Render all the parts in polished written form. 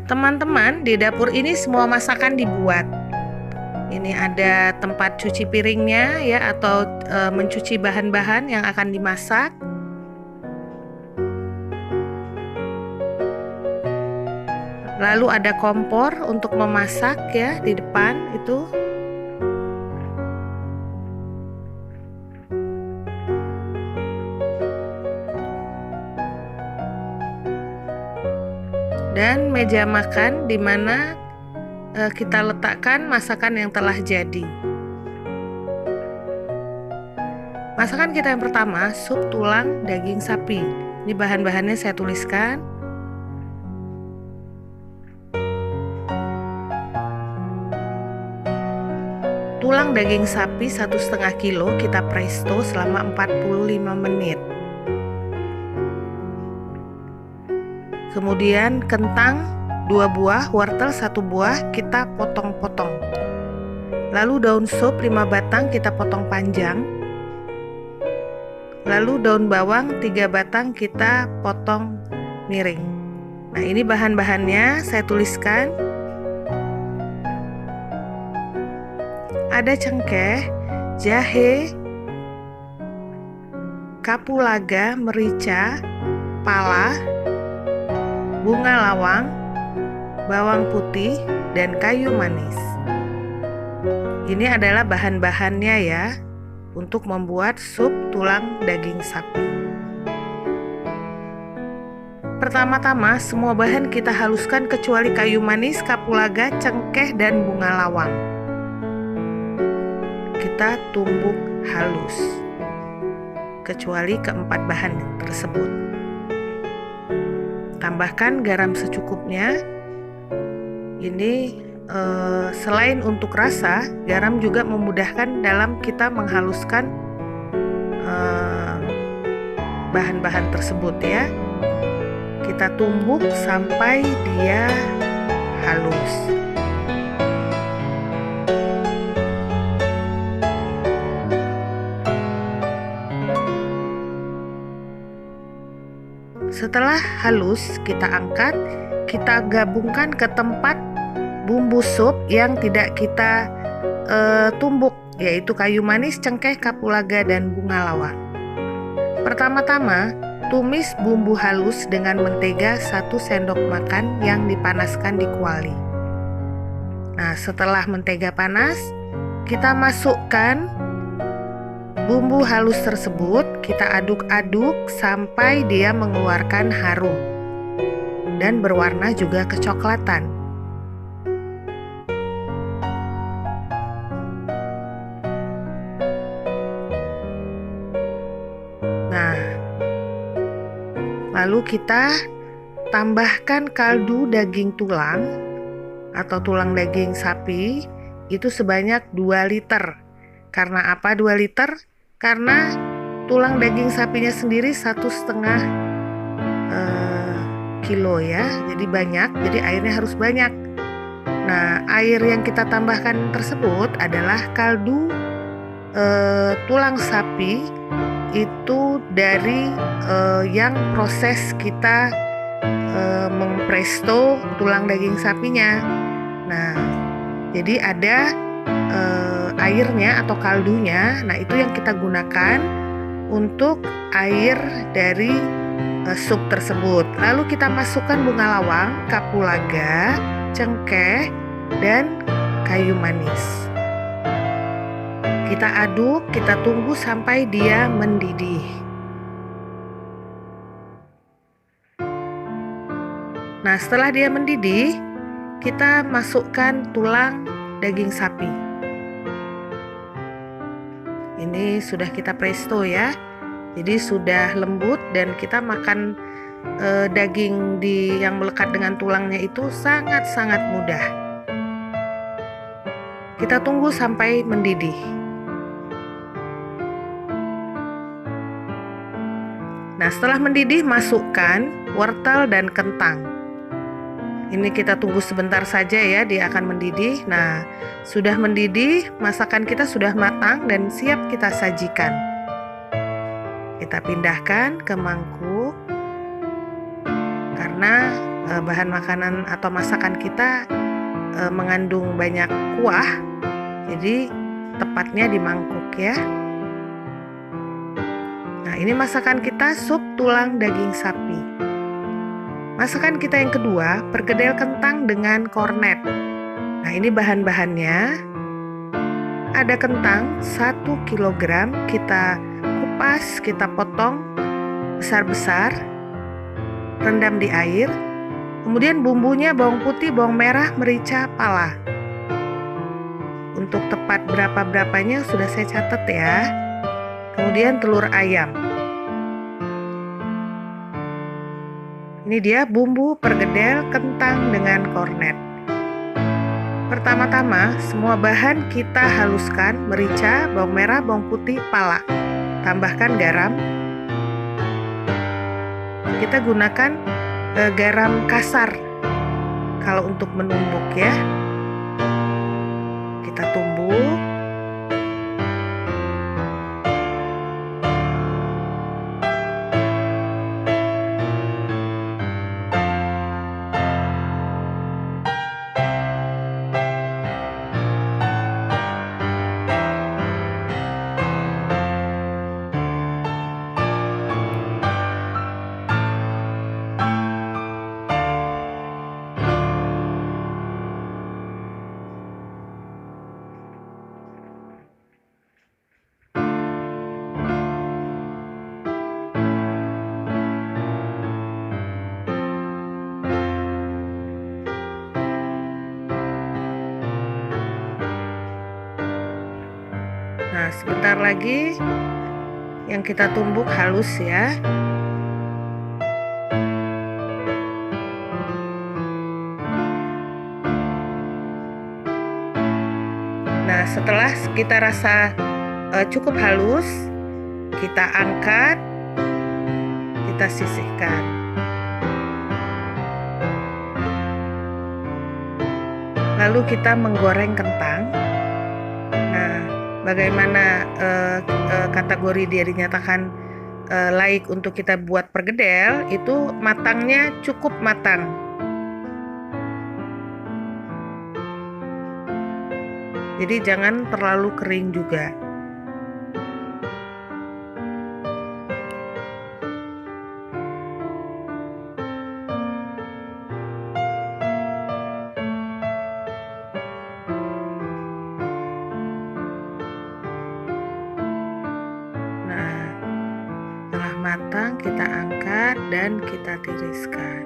Teman-teman, di dapur ini semua masakan dibuat. Ini ada tempat cuci piringnya ya, atau mencuci bahan-bahan yang akan dimasak. Lalu ada kompor untuk memasak ya di depan itu. Dan meja makan di mana kita letakkan masakan yang telah jadi. Masakan kita yang pertama, sup tulang daging sapi. Ini bahan-bahannya saya tuliskan. Tulang daging sapi 1,5 kilo kita presto selama 45 menit. Kemudian kentang 2 buah, wortel 1 buah kita potong-potong. Lalu daun sup 5 batang kita potong panjang. Lalu daun bawang 3 batang kita potong miring. Nah, ini bahan-bahannya saya tuliskan. Ada cengkeh, jahe, kapulaga, merica, pala, bunga lawang, bawang putih, dan kayu manis. Ini adalah bahan-bahannya ya untuk membuat sup tulang daging sapi. Pertama-tama semua bahan kita haluskan kecuali kayu manis, kapulaga, cengkeh, dan bunga lawang. Kita tumbuk halus kecuali keempat bahan tersebut. Tambahkan garam secukupnya. Ini selain untuk rasa, garam juga memudahkan dalam kita menghaluskan bahan-bahan tersebut ya. Kita tumbuk sampai dia halus. Setelah halus, kita angkat, kita gabungkan ke tempat bumbu sup yang tidak kita tumbuk, yaitu kayu manis, cengkeh, kapulaga, dan bunga lawang. Pertama-tama, tumis bumbu halus dengan mentega 1 sendok makan yang dipanaskan di kuali. Nah, setelah mentega panas, kita masukkan bumbu halus tersebut, kita aduk-aduk sampai dia mengeluarkan harum dan berwarna juga kecoklatan. Nah, lalu kita tambahkan kaldu daging tulang atau tulang daging sapi itu sebanyak 2 liter. Karena apa 2 liter? Karena tulang daging sapinya sendiri 1,5 kilo ya, jadi banyak, jadi airnya harus banyak. Nah, air yang kita tambahkan tersebut adalah kaldu tulang sapi itu dari yang proses kita mempresto tulang daging sapinya. Nah, jadi ada airnya atau kaldunya. Nah, itu yang kita gunakan untuk air dari sup tersebut. Lalu kita masukkan bunga lawang, kapulaga, cengkeh, dan kayu manis. Kita aduk, kita tunggu sampai dia mendidih. Nah, setelah dia mendidih, kita masukkan tulang daging sapi. Ini sudah kita presto ya, jadi sudah lembut dan kita makan daging yang melekat dengan tulangnya itu sangat-sangat mudah. Kita tunggu sampai mendidih. Nah, setelah mendidih, masukkan wortel dan kentang. Ini kita tunggu sebentar saja ya, dia akan mendidih. Nah, sudah mendidih, masakan kita sudah matang dan siap kita sajikan. Kita pindahkan ke mangkuk karena bahan makanan atau masakan kita mengandung banyak kuah, jadi tepatnya di mangkuk ya. Nah, ini masakan kita sup tulang daging sapi. Masakan kita yang kedua, perkedel kentang dengan kornet. Nah, ini bahan-bahannya. Ada kentang 1 kg, kita kupas, kita potong besar-besar, rendam di air. Kemudian bumbunya bawang putih, bawang merah, merica, pala. Untuk tepat berapa-berapanya sudah saya catat ya. Kemudian telur ayam. Ini dia bumbu perkedel kentang dengan kornet. Pertama-tama semua bahan kita haluskan, merica, bawang merah, bawang putih, pala. Tambahkan garam. Kita gunakan garam kasar kalau untuk menumbuk ya. Kita tumbuk. Nah, sebentar lagi yang kita tumbuk halus ya. Nah, setelah kita rasa cukup halus, kita angkat, kita sisihkan. Lalu kita menggoreng kentang. Nah, bagaimana kategori dia dinyatakan laik untuk kita buat perkedel, itu matangnya cukup matang. Jadi jangan terlalu kering juga. Matang, kita angkat dan kita tiriskan.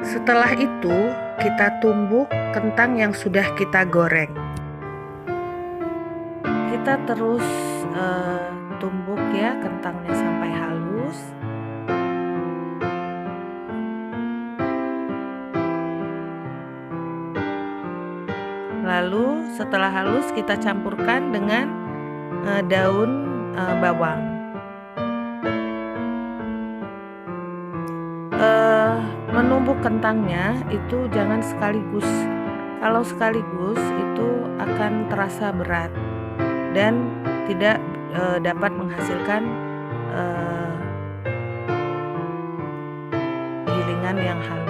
Setelah itu kita tumbuk kentang yang sudah kita goreng. Kita terus tumbuk ya kentangnya sampai halus. Lalu setelah halus kita campurkan dengan daun bawang. Menumbuk kentangnya itu jangan sekaligus. Kalau sekaligus itu akan terasa berat dan tidak dapat menghasilkan gilingan yang halus.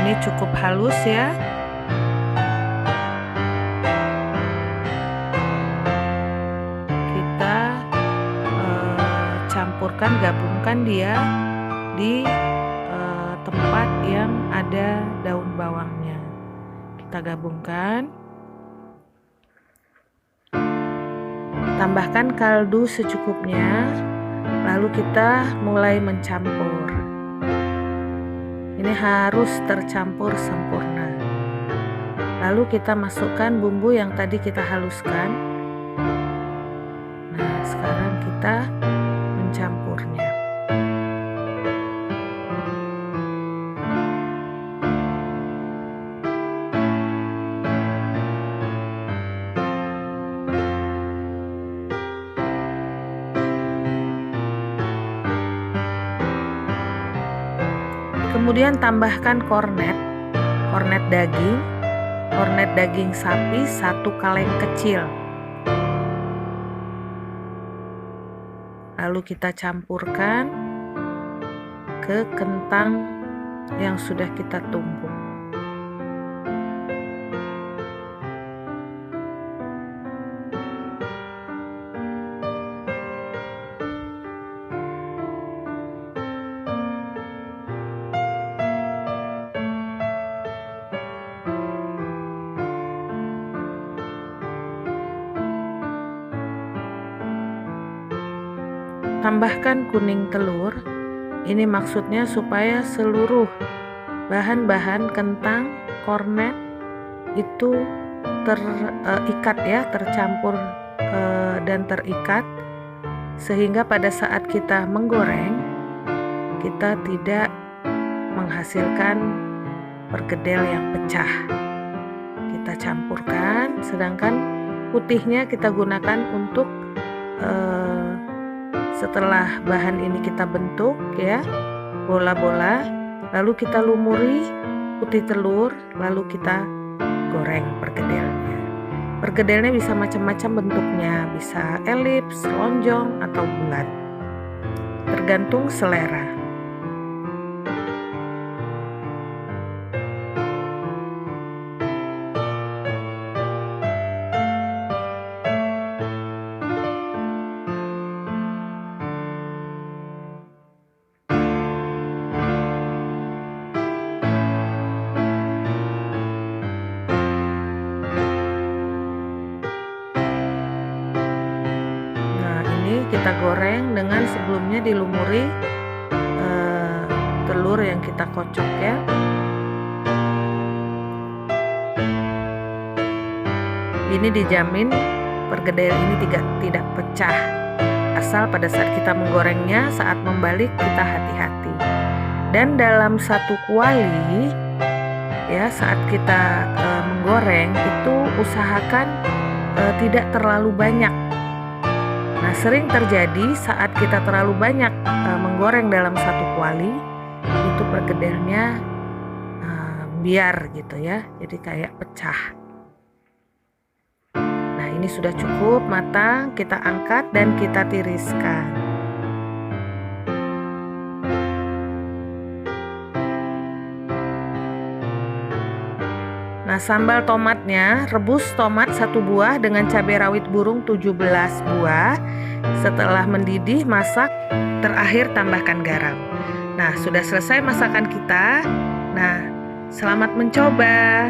Ini cukup halus ya. Kita campurkan, gabungkan dia di tempat yang ada daun bawangnya. Kita gabungkan. Tambahkan kaldu secukupnya. Lalu kita mulai mencampur. Ini harus tercampur sempurna. Lalu kita masukkan bumbu yang tadi kita haluskan. Nah, sekarang kita mencampurnya. Kemudian tambahkan kornet daging sapi 1 kaleng kecil. Lalu kita campurkan ke kentang yang sudah kita tumbuk. Tambahkan kuning telur. Ini maksudnya supaya seluruh bahan-bahan kentang, kornet itu terikat ya, tercampur dan terikat, sehingga pada saat kita menggoreng kita tidak menghasilkan perkedel yang pecah. Kita campurkan, sedangkan putihnya kita gunakan untuk setelah bahan ini kita bentuk ya, bola-bola, lalu kita lumuri putih telur, lalu kita goreng perkedelnya. Perkedelnya bisa macam-macam bentuknya, bisa elips, lonjong, atau bulat, tergantung selera. Kita goreng dengan sebelumnya dilumuri telur yang kita kocok ya. Ini dijamin perkedel ini tidak pecah, asal pada saat kita menggorengnya, saat membalik kita hati-hati. Dan dalam satu kuali ya, saat kita menggoreng itu usahakan tidak terlalu banyak. Nah, sering terjadi saat kita terlalu banyak menggoreng dalam satu kuali, itu perkedelnya biar gitu ya, jadi kayak pecah. Nah, ini sudah cukup matang, kita angkat dan kita tiriskan. Nah, sambal tomatnya, rebus tomat 1 buah dengan cabai rawit burung 17 buah. Setelah mendidih, masak, terakhir tambahkan garam. Nah, sudah selesai masakan kita. Nah, selamat mencoba.